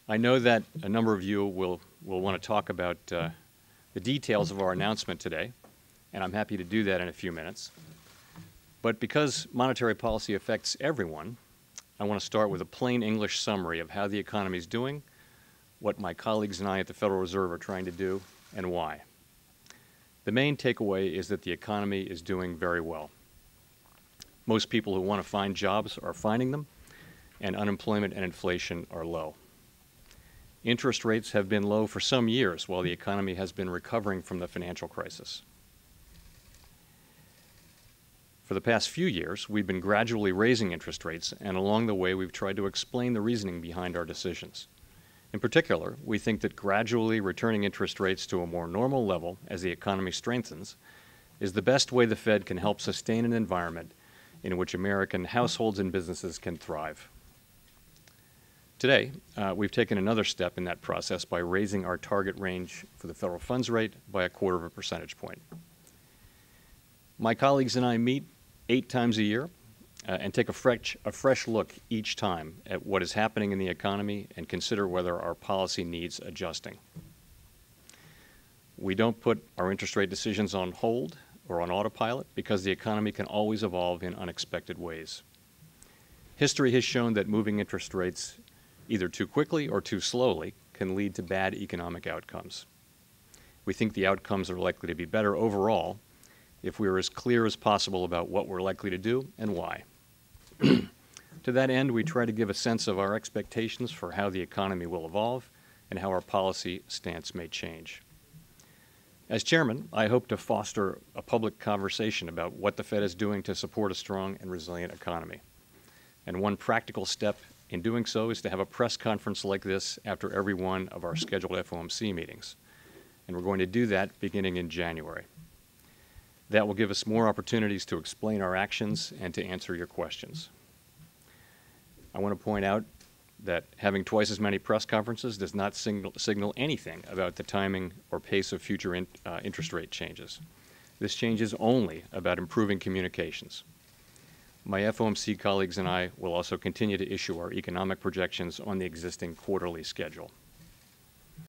I know that a number of you will want to talk about the details of our announcement today, and I'm happy to do that in a few minutes. But because monetary policy affects everyone, I want to start with a plain English summary of how the economy is doing, what my colleagues and I at the Federal Reserve are trying to do, and why. The main takeaway is that the economy is doing very well. Most people who want to find jobs are finding them, and unemployment and inflation are low. Interest rates have been low for some years while the economy has been recovering from the financial crisis. For the past few years, we've been gradually raising interest rates, and along the way we've tried to explain the reasoning behind our decisions. In particular, we think that gradually returning interest rates to a more normal level as the economy strengthens is the best way the Fed can help sustain an environment in which American households and businesses can thrive. Today, we've taken another step in that process by raising our target range for the federal funds rate by 1/4 percentage point. My colleagues and I meet 8 times a year and take a fresh look each time at what is happening in the economy and consider whether our policy needs adjusting. We don't put our interest rate decisions on hold or on autopilot because the economy can always evolve in unexpected ways. History has shown that moving interest rates either too quickly or too slowly can lead to bad economic outcomes. We think the outcomes are likely to be better overall if we are as clear as possible about what we're likely to do and why. To that end, we try to give a sense of our expectations for how the economy will evolve and how our policy stance may change. As chairman, I hope to foster a public conversation about what the Fed is doing to support a strong and resilient economy. And one practical step in doing so is to have a press conference like this after every one of our scheduled FOMC meetings. And we're going to do that beginning in January. That will give us more opportunities to explain our actions and to answer your questions. I want to point out that having twice as many press conferences does not signal anything about the timing or pace of future interest rate changes. This change is only about improving communications. My FOMC colleagues and I will also continue to issue our economic projections on the existing quarterly schedule.